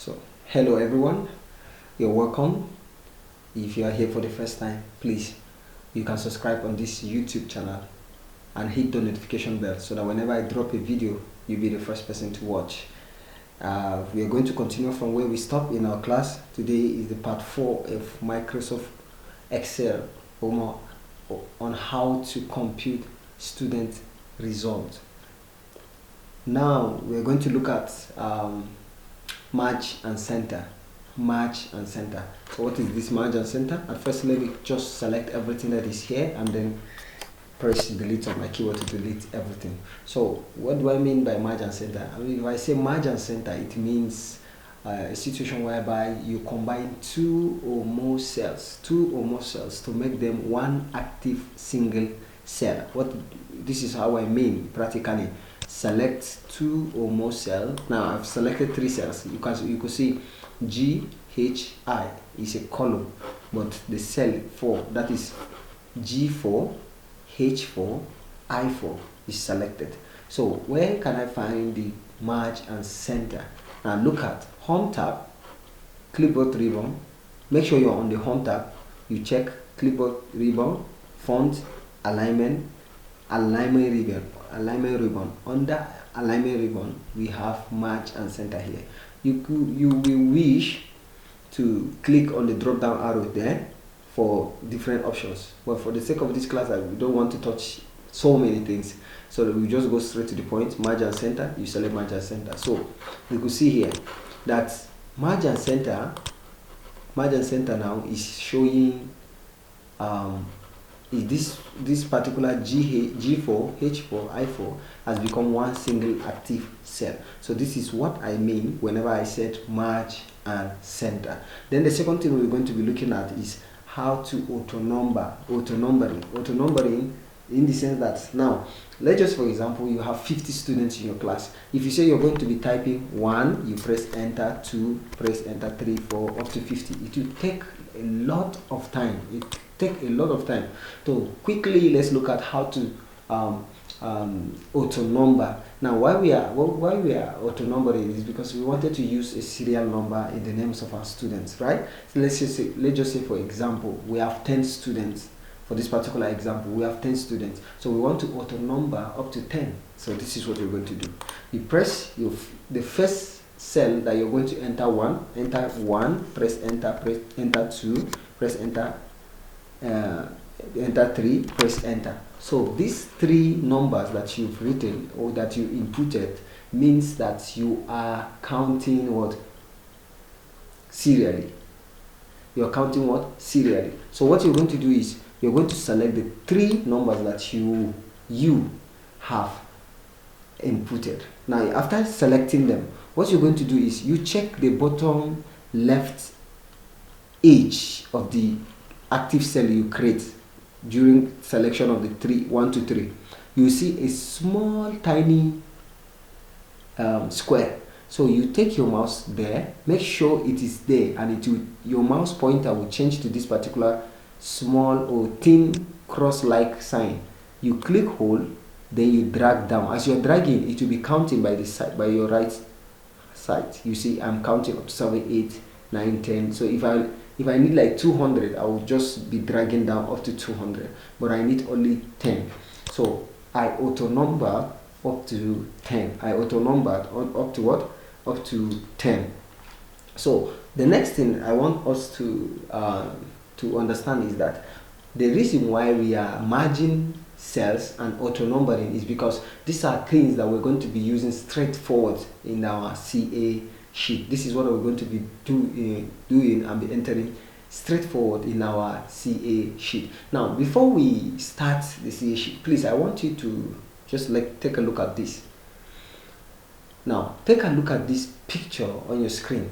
So, hello everyone, you're welcome. If you are here for the first time, please, you can subscribe on this YouTube channel and hit the notification bell so that whenever I drop a video, you'll be the first person to watch. We are going to continue from where we stopped in our class. Today is the part 4 of Microsoft Excel on how to compute student results. Now we're going to look at merge and center. Merge and center. So what is this merge and center? At first, let me just select everything that is here and then press delete on my keyboard to delete everything. So what do I mean by merge and center? I mean, if I say merge and center, it means a situation whereby you combine two or more cells to make them one active single cell. This is how I mean practically. Select two or more cells. Now I've selected 3 cells. You could see GHI is a column, but the cell 4, that is G4, H4, I4 is selected. So where can I find the merge and center? Now look at home tab, clipboard ribbon. Make sure you're on the home tab. You check clipboard ribbon, font, alignment ribbon. Under alignment ribbon, we have merge and center here. You will wish to click on the drop down arrow there for different options, but for the sake of this class, we don't want to touch so many things, so we just go straight to the point. Merge and center, you select merge and center. So you could see here that merge and center now is showing this particular G4, H4, I4 has become one single active cell. So this is what I mean whenever I said merge and center. Then the second thing we're going to be looking at is how to auto-numbering in the sense that now, let's just for example, you have 50 students in your class. If you say you're going to be typing 1, you press enter, 2, press enter, 3, 4, up to 50. It will take a lot of time. So quickly, let's look at how to auto number. Now why we are auto numbering is because we wanted to use a serial number in the names of our students, right? So let's just say for example, we have 10 students. For this particular example, we have 10 students, so we want to auto number up to 10. So this is what we're going to do. You press the first cell that you're going to enter 1, press enter 2, press enter 3, press enter. So these 3 numbers that you've written or that you inputted means that you are counting what? Serially. You're counting what? Serially. So what you're going to do is you're going to select the 3 numbers that you have inputted. Now after selecting them, what you're going to do is you check the bottom left edge of the active cell you create during selection of the 1 to 3. You see a small tiny square. So you take your mouse there, make sure it is there, and your mouse pointer will change to this particular small or thin cross-like sign. You click hold, then you drag down. As you're dragging, it will be counting by the side, by your right side. You see I'm counting up to 7, 8, 9, 10. So if I need like 200, I will just be dragging down up to 200, but I need only 10. So I auto number up to 10. I auto numbered up to what? Up to 10. So the next thing I want us to understand is that the reason why we are merging cells and auto numbering is because these are things that we're going to be using straightforward in our CA sheet. This is what we're going to be doing and be entering straightforward in our CA sheet. Now before we start the CA sheet, please, I want you to just take a look at this. Now take a look at this picture on your screen.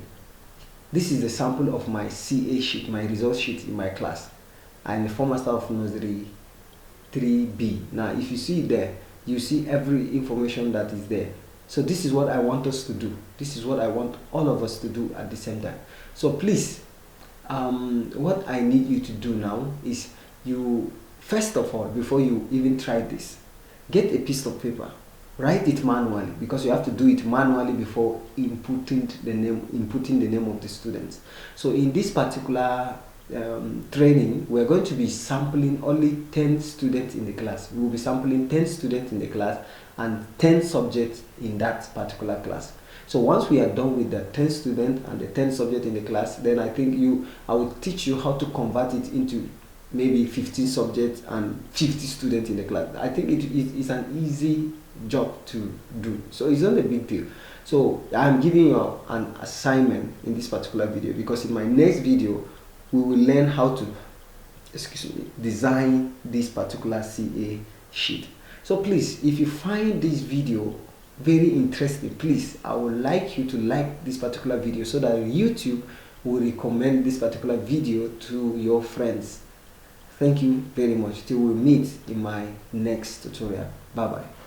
This is the sample of my CA sheet, my results sheet in my class. I'm a former staff of nursery 3B. Now if you see there, you see every information that is there. So this is what I want us to do. This is what I want all of us to do at the same time. So please, what I need you to do now is you, first of all, before you even try this, get a piece of paper. write it manually, because you have to do it manually before inputting the name of the students. So in this particular training, we're going to be sampling only 10 students in the class. We will be sampling 10 students in the class and 10 subjects in that particular class. So once we are done with the 10 students and the 10 subjects in the class, then I think I will teach you how to convert it into maybe 15 subjects and 50 students in the class. I think it's an easy job to do, so it's not a big deal. So I'm giving you an assignment in this particular video, because in my next video we will learn how to design this particular CA sheet. So please, if you find this video very interesting, please, I would like you to like this particular video so that YouTube will recommend this particular video to your friends. Thank you very much. Till we meet in my next tutorial. Bye bye.